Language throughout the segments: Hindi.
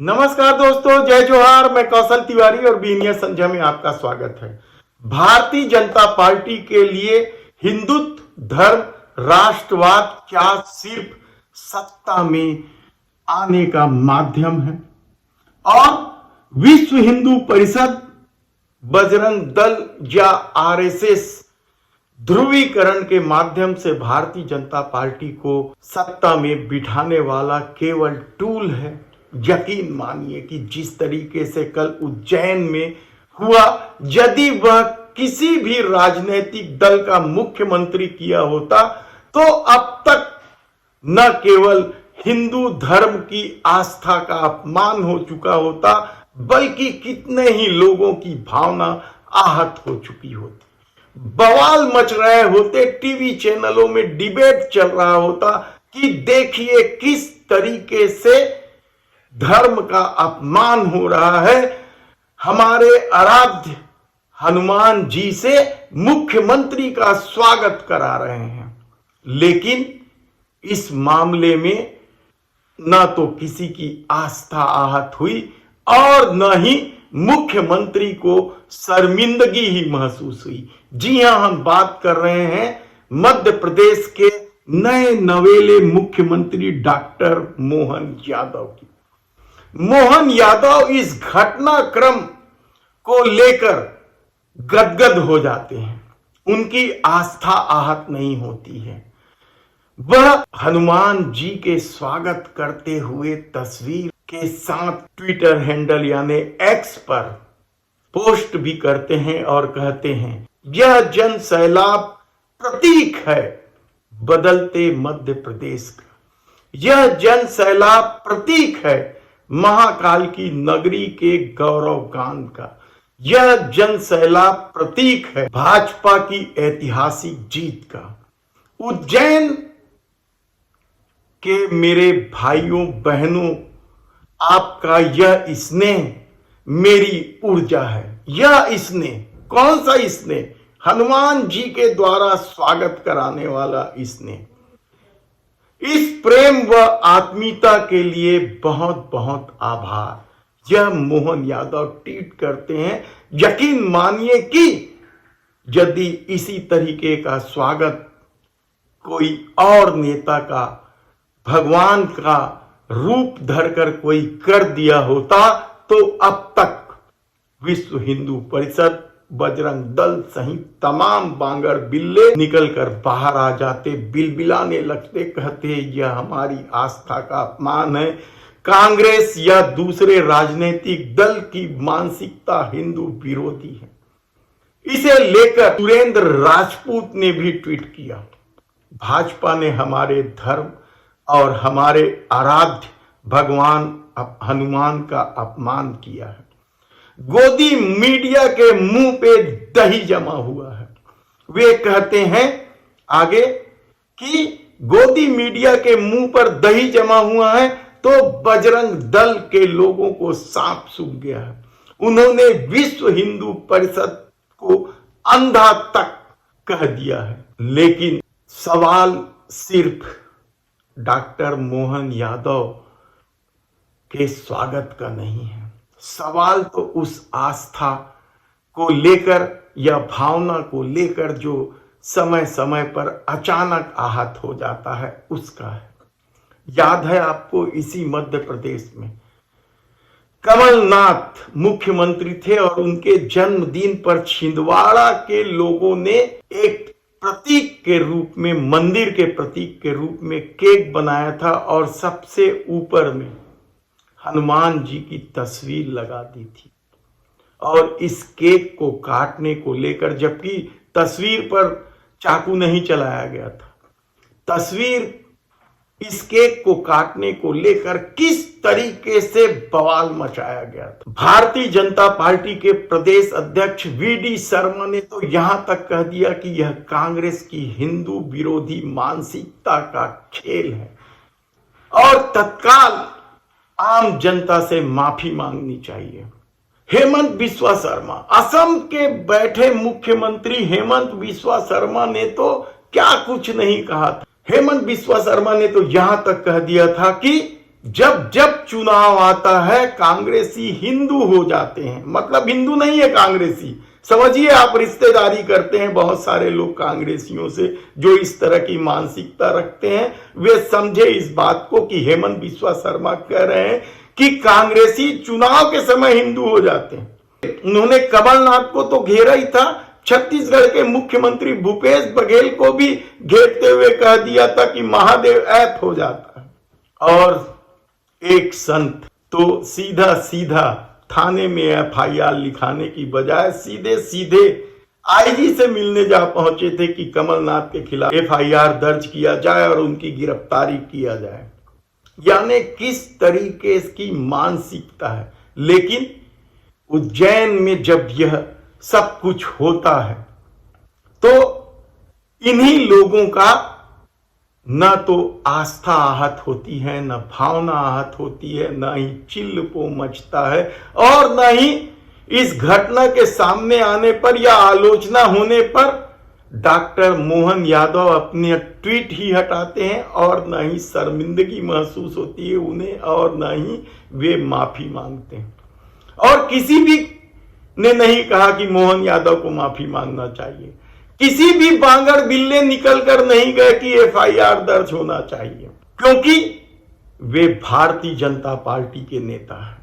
नमस्कार दोस्तों, जय जोहार। मैं कौशल तिवारी और बीनिया संध्या में आपका स्वागत है। भारतीय जनता पार्टी के लिए हिंदुत्व, धर्म, राष्ट्रवाद क्या सिर्फ सत्ता में आने का माध्यम है? और विश्व हिंदू परिषद, बजरंग दल या आरएसएस ध्रुवीकरण के माध्यम से भारतीय जनता पार्टी को सत्ता में बिठाने वाला केवल टूल है। यकीन मानिए कि जिस तरीके से कल उज्जैन में हुआ, यदि वह किसी भी राजनीतिक दल का मुख्यमंत्री किया होता तो अब तक न केवल हिंदू धर्म की आस्था का अपमान हो चुका होता, बल्कि कितने ही लोगों की भावना आहत हो चुकी होती। बवाल मच रहे होते, टीवी चैनलों में डिबेट चल रहा होता कि देखिए किस तरीके से धर्म का अपमान हो रहा है। हमारे आराध्य हनुमान जी से मुख्यमंत्री का स्वागत करा रहे हैं, लेकिन इस मामले में न तो किसी की आस्था आहत हुई और न ही मुख्यमंत्री को शर्मिंदगी ही महसूस हुई। जी हां, हम बात कर रहे हैं मध्य प्रदेश के नए नवेले मुख्यमंत्री डॉक्टर मोहन यादव की। मोहन यादव इस घटनाक्रम को लेकर गदगद हो जाते हैं, उनकी आस्था आहत नहीं होती है। वह हनुमान जी के स्वागत करते हुए तस्वीर के साथ ट्विटर हैंडल यानी एक्स पर पोस्ट भी करते हैं और कहते हैं, यह जन सैलाब प्रतीक है बदलते मध्य प्रदेश का। यह जन सैलाब प्रतीक है महाकाल की नगरी के गौरव गान का। यह जन सैलाब प्रतीक है भाजपा की ऐतिहासिक जीत का। उज्जैन के मेरे भाइयों बहनों, आपका यह स्नेह मेरी ऊर्जा है। यह स्नेह, कौन सा स्नेह? हनुमान जी के द्वारा स्वागत कराने वाला स्नेह। इस प्रेम व आत्मीयता के लिए बहुत बहुत आभार। यह मोहन यादव ट्वीट करते हैं। यकीन मानिए कि यदि इसी तरीके का स्वागत कोई और नेता का भगवान का रूप धरकर कोई कर दिया होता तो अब तक विश्व हिंदू परिषद, बजरंग दल सहित तमाम बांगर बिल्ले निकलकर बाहर आ जाते, बिलबिलाने लगते, कहते यह हमारी आस्था का अपमान है। कांग्रेस या दूसरे राजनीतिक दल की मानसिकता हिंदू विरोधी है। इसे लेकर सुरेंद्र राजपूत ने भी ट्वीट किया, भाजपा ने हमारे धर्म और हमारे आराध्य भगवान हनुमान का अपमान किया है। गोदी मीडिया के मुंह पे दही जमा हुआ है। वे कहते हैं आगे कि गोदी मीडिया के मुंह पर दही जमा हुआ है तो बजरंग दल के लोगों को सांप सूख गया है। उन्होंने विश्व हिंदू परिषद को अंधा तक कह दिया है। लेकिन सवाल सिर्फ डॉक्टर मोहन यादव के स्वागत का नहीं है। सवाल तो उस आस्था को लेकर या भावना को लेकर जो समय समय पर अचानक आहत हो जाता है उसका है। याद है आपको, इसी मध्य प्रदेश में कमलनाथ मुख्यमंत्री थे और उनके जन्मदिन पर छिंदवाड़ा के लोगों ने एक प्रतीक के रूप में, मंदिर के प्रतीक के रूप में केक बनाया था और सबसे ऊपर में हनुमान जी की तस्वीर लगा दी थी। और इस केक को काटने को लेकर, जबकि तस्वीर पर चाकू नहीं चलाया गया था, तस्वीर इस केक को काटने को लेकर किस तरीके से बवाल मचाया गया था। भारतीय जनता पार्टी के प्रदेश अध्यक्ष वीडी शर्मा ने तो यहां तक कह दिया कि यह कांग्रेस की हिंदू विरोधी मानसिकता का खेल है और तत्काल आम जनता से माफी मांगनी चाहिए। हेमंत बिस्वा शर्मा, असम के बैठे मुख्यमंत्री हेमंत बिस्वा शर्मा ने तो क्या कुछ नहीं कहा था। हेमंत बिस्वा शर्मा ने तो यहां तक कह दिया था कि जब जब चुनाव आता है कांग्रेसी हिंदू हो जाते हैं। मतलब हिंदू नहीं है कांग्रेसी, समझिए आप, रिश्तेदारी करते हैं बहुत सारे लोग कांग्रेसियों से जो इस तरह की मानसिकता रखते हैं। वे समझे इस बात को कि हेमंत बिस्वा शर्मा कह रहे हैं कि कांग्रेसी चुनाव के समय हिंदू हो जाते हैं। उन्होंने कमलनाथ को तो घेरा ही था, छत्तीसगढ़ के मुख्यमंत्री भूपेश बघेल को भी घेरते हुए कह दिया था कि महादेव ऐप हो जाता है। और एक संत तो सीधा सीधा थाने में एफआईआर लिखाने की बजाय सीधे सीधे आईजी से मिलने जा पहुंचे थे कि कमलनाथ के खिलाफ एफआईआर दर्ज किया जाए और उनकी गिरफ्तारी किया जाए। यानी किस तरीके की मानसिकता है। लेकिन उज्जैन में जब यह सब कुछ होता है तो इन्हीं लोगों का न तो आस्था आहत होती है, न भावना आहत होती है, न ही चिल्लपो मचता है, और न ही इस घटना के सामने आने पर या आलोचना होने पर डॉक्टर मोहन यादव अपने ट्वीट ही हटाते हैं, और न ही शर्मिंदगी महसूस होती है उन्हें, और न ही वे माफी मांगते हैं। और किसी भी ने नहीं कहा कि मोहन यादव को माफी मांगना चाहिए। किसी भी बांगड़ बिल्ले निकल कर नहीं गए कि एफआईआर दर्ज होना चाहिए, क्योंकि वे भारतीय जनता पार्टी के नेता हैं।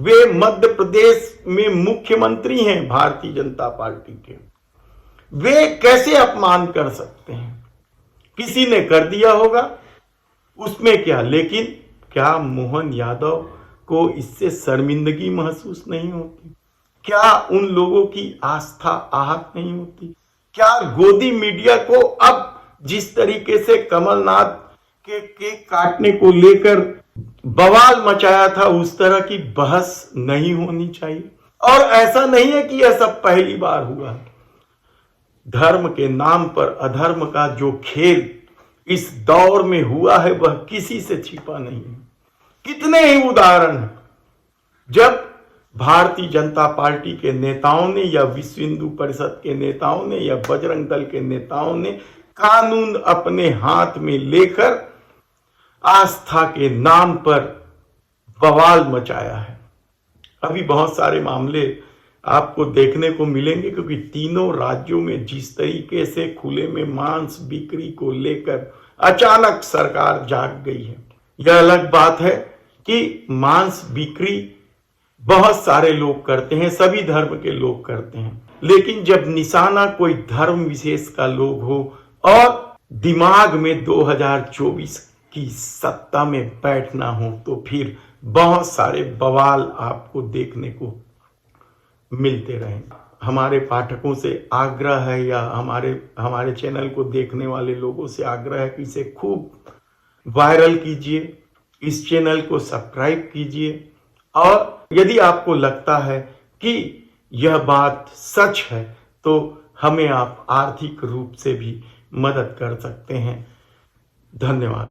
वे मध्य प्रदेश में मुख्यमंत्री हैं भारतीय जनता पार्टी के। वे कैसे अपमान कर सकते हैं? किसी ने कर दिया होगा, उसमें क्या। लेकिन क्या मोहन यादव को इससे शर्मिंदगी महसूस नहीं होती? क्या उन लोगों की आस्था आहत नहीं होती? क्या गोदी मीडिया को अब जिस तरीके से कमलनाथ के केक काटने को लेकर बवाल मचाया था उस तरह की बहस नहीं होनी चाहिए? और ऐसा नहीं है कि यह सब पहली बार हुआ है। धर्म के नाम पर अधर्म का जो खेल इस दौर में हुआ है वह किसी से छिपा नहीं है। कितने ही उदाहरण हैं जब भारतीय जनता पार्टी के नेताओं ने या विश्व हिंदू परिषद के नेताओं ने या बजरंग दल के नेताओं ने कानून अपने हाथ में लेकर आस्था के नाम पर बवाल मचाया है। अभी बहुत सारे मामले आपको देखने को मिलेंगे, क्योंकि तीनों राज्यों में जिस तरीके से खुले में मांस बिक्री को लेकर अचानक सरकार जाग गई है। यह अलग बात है कि मांस बिक्री बहुत सारे लोग करते हैं, सभी धर्म के लोग करते हैं, लेकिन जब निशाना कोई धर्म विशेष का लोग हो और दिमाग में 2024 की सत्ता में बैठना हो तो फिर बहुत सारे बवाल आपको देखने को मिलते रहेंगे। हमारे पाठकों से आग्रह है या हमारे चैनल को देखने वाले लोगों से आग्रह है कि इसे खूब वायरल कीजिए, इस चैनल को सब्सक्राइब कीजिए, और यदि आपको लगता है कि यह बात सच है तो हमें आप आर्थिक रूप से भी मदद कर सकते हैं। धन्यवाद।